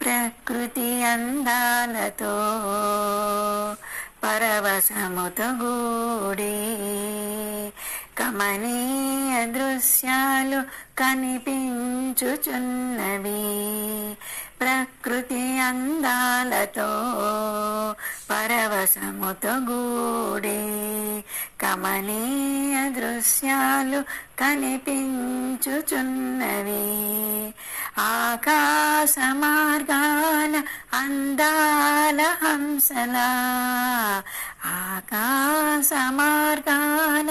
ప్రకృతి అందాలతో పరవశముతో గూడి కమనీయ దృశ్యాలు కనిపించుచున్నవి. ప్రకృతి అందాలతో పరవశముతో గూడి కమనీయ దృశ్యాలు కనిపించుచున్నవి. ఆకాశ మార్గాన అందాల హంసలా, ఆకాశ మార్గాన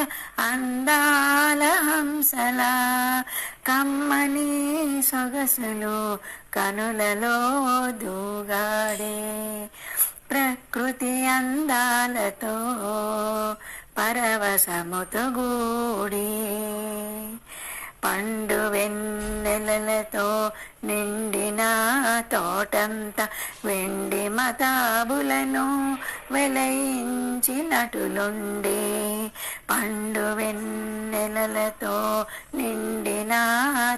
అందాల హంసలా కమ్మని సొగసులు కనులలో దూగాడే. ప్రకృతి అందాలతో పరవశముతో గూడి పండు వెన్నెలలతో నిండిన తోటంతా వెండి మతాబులను వెలయించినటులుండే. పండు వెన్నెలలతో నిండిన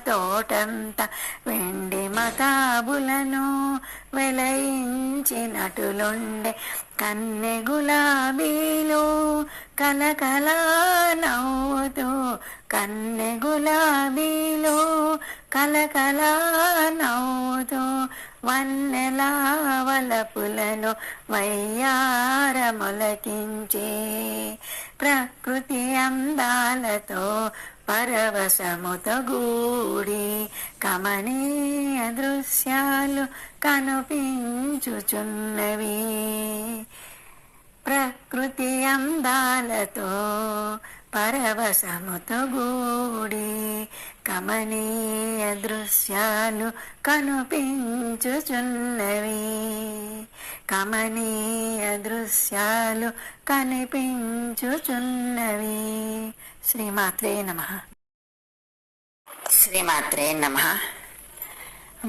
తోటంతా వెండి మతాబులను వెలయించినటులుండే. కన్నె గులాబీలు కలకల నవ్వుతూ, కన్నె గులాబీలు కలకల నవ్వుతూ వన్నెల వలపులను వయ్యారములకించే. ప్రకృతి అందాలతో పరవశముతో గూడి కమనీయ దృశ్యాలు కనిపించుచున్నవి. ప్రకృతి అందాలతో పరవశముతో గూడి కమనీయ దృశ్యాలు కనిపించుచున్నవి. కమనీయ దృశ్యాలు కనిపించుచున్నవి. శ్రీమాత్రే నమః. శ్రీమాత్రే నమః.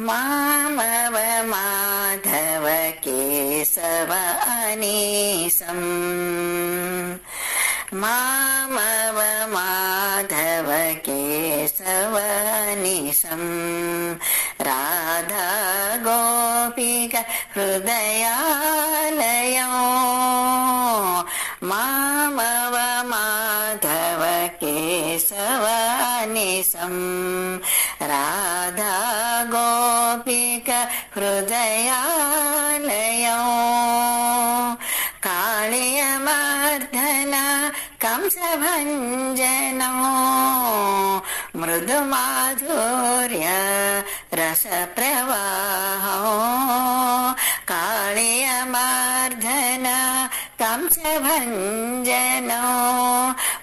మామవ మాధవ కేశవ అనీసం, మామవ మాధవ కేశవ అనీసం రాధా గోపిక హృదయాలయం. మామవ మాధవ కేశవ అనీసం రాధా గోపిక హృదయాలయం. కాళీయమర్దన కంసభంజనం మృదు మాధుర్య రస ప్రవాహం. కాళీయమర్దన కంసభంజనం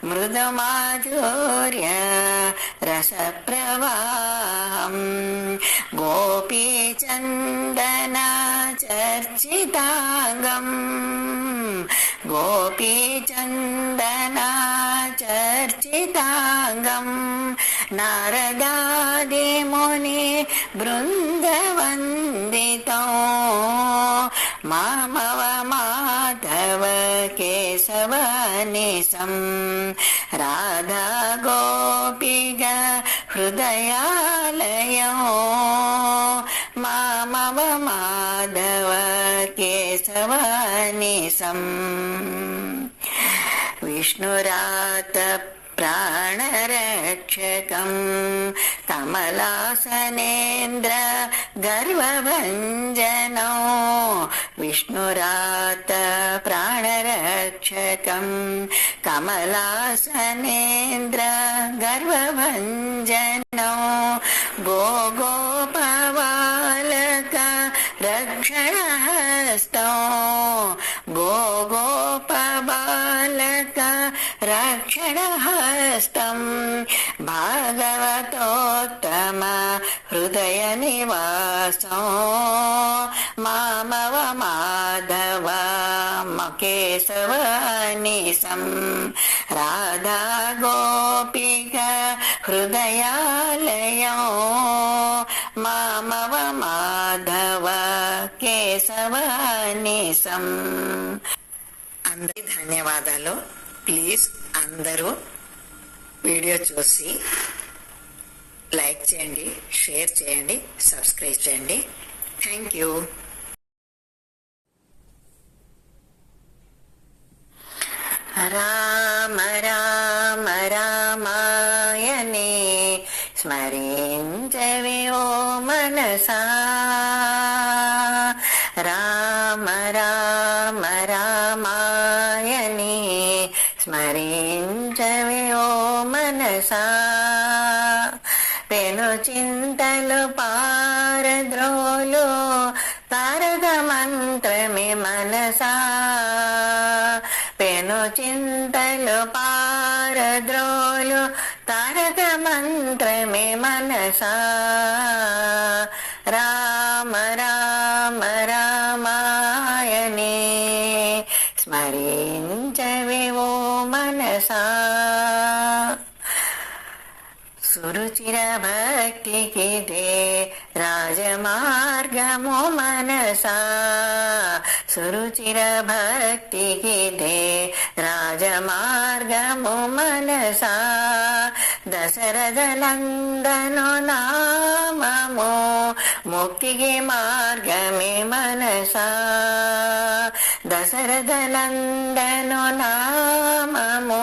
మృదు మాధుర్య రస ప్రవాహం. గోపీచందన చర్చితాంగం, గోపీచందన చర్చితాంగం నారదాది ముని బృందవందితం. మామవ మాధవ కేశవ నిశం రాధా గోపిక హృదయాలయం. మామవ మాధవ కేశవ నిశం. విష్ణురాత ప్రాణరక్షకం కమలాసనేంద్ర గర్వభంజనం. విష్ణురాత ప్రాణరక్షకం కమలాసనేంద్ర గర్వభంజనం. గోగోపబాలక రక్షణహస్తం, గోగోపబాలక రక్షణహస్తం. భాగవతోత్తమ హృదయ నివాసం. మామవ మాధవ కేశవ నిశం రాధా గోపిక హృదయాలయం. మామవ మాధవ కేశవ నిశం. అందరి ధన్యవాదాలు. ప్లీజ్ అందరూ వీడియో చూసి లైక్ చేయండి, షేర్ చేయండి, సబ్స్క్రైబ్ చేయండి. Thank you. రామ రామ రామాయణే స్మరించవే ఓ మనసా, రామ రామ రామాయణే స్మరించవే ఓ మనసా, పెను చింతలు పారద్రోలు తారక మంత్రమే మనసా, పెను చింతలు పారద్రోలు తారక మంత్రమే మనసా, రామ రామ రామాయణే స్మరించవే ఓ మనసా, సురుచిర భక్తికిదే రాజమార్గము మనసా, సురుచిర భక్తికిదే రాజమార్గము మనసా, దశరథనందను నామము ముక్తికి మార్గమే మనసా, దశరథనందను నామము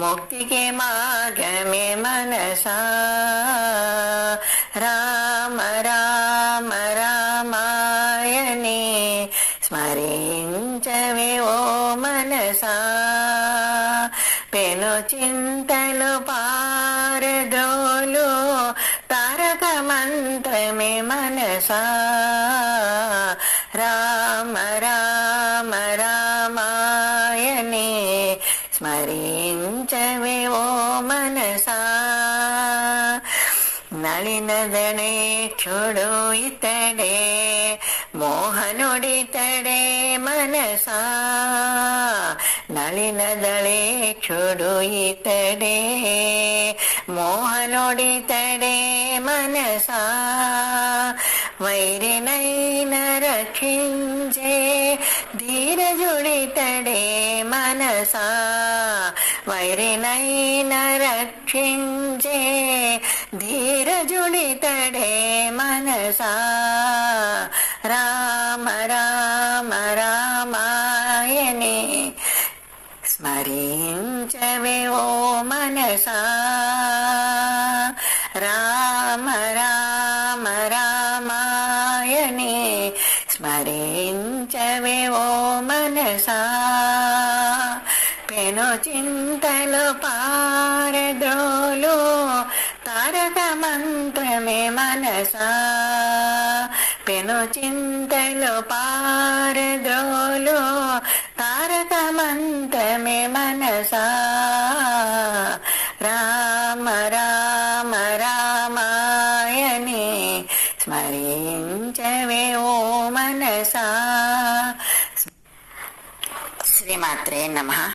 ముక్తికి మార్గమే మనసా, రామ రామ రామాయణే స్మరించవే ఓ మనసా, పెను చింతలు పారద్రోలు తారక మంత్రమే మనసా, రామ రామ రామాయణే స్మరించవే ఓ మనసా, నళినదనేక్షుడు ఇతడే మోహనుడితడే మనసా, నళినదళేక్షుడు ఇతడే మోహనుడితడే మనసా, వైరినైన రక్షించే ధీరజుడితడే మనసా, వైరినైన రక్షించే ధీరజుడితడే మనసా, రామ రామ రామాయణే స్మరించవే ఓ మనసా, రామ రామ రామాయణే స్మరించవే ఓ మనసా, పెను చింతలు పారద్రోలు తారక మంత్రమే మనసా, పెను చింతలు పారద్రోలు తారక మంత్రమే మనసా, రామ రామ రామాయణే స్మరించవే ఓ మనసా. శ్రీమాత్రే నమః.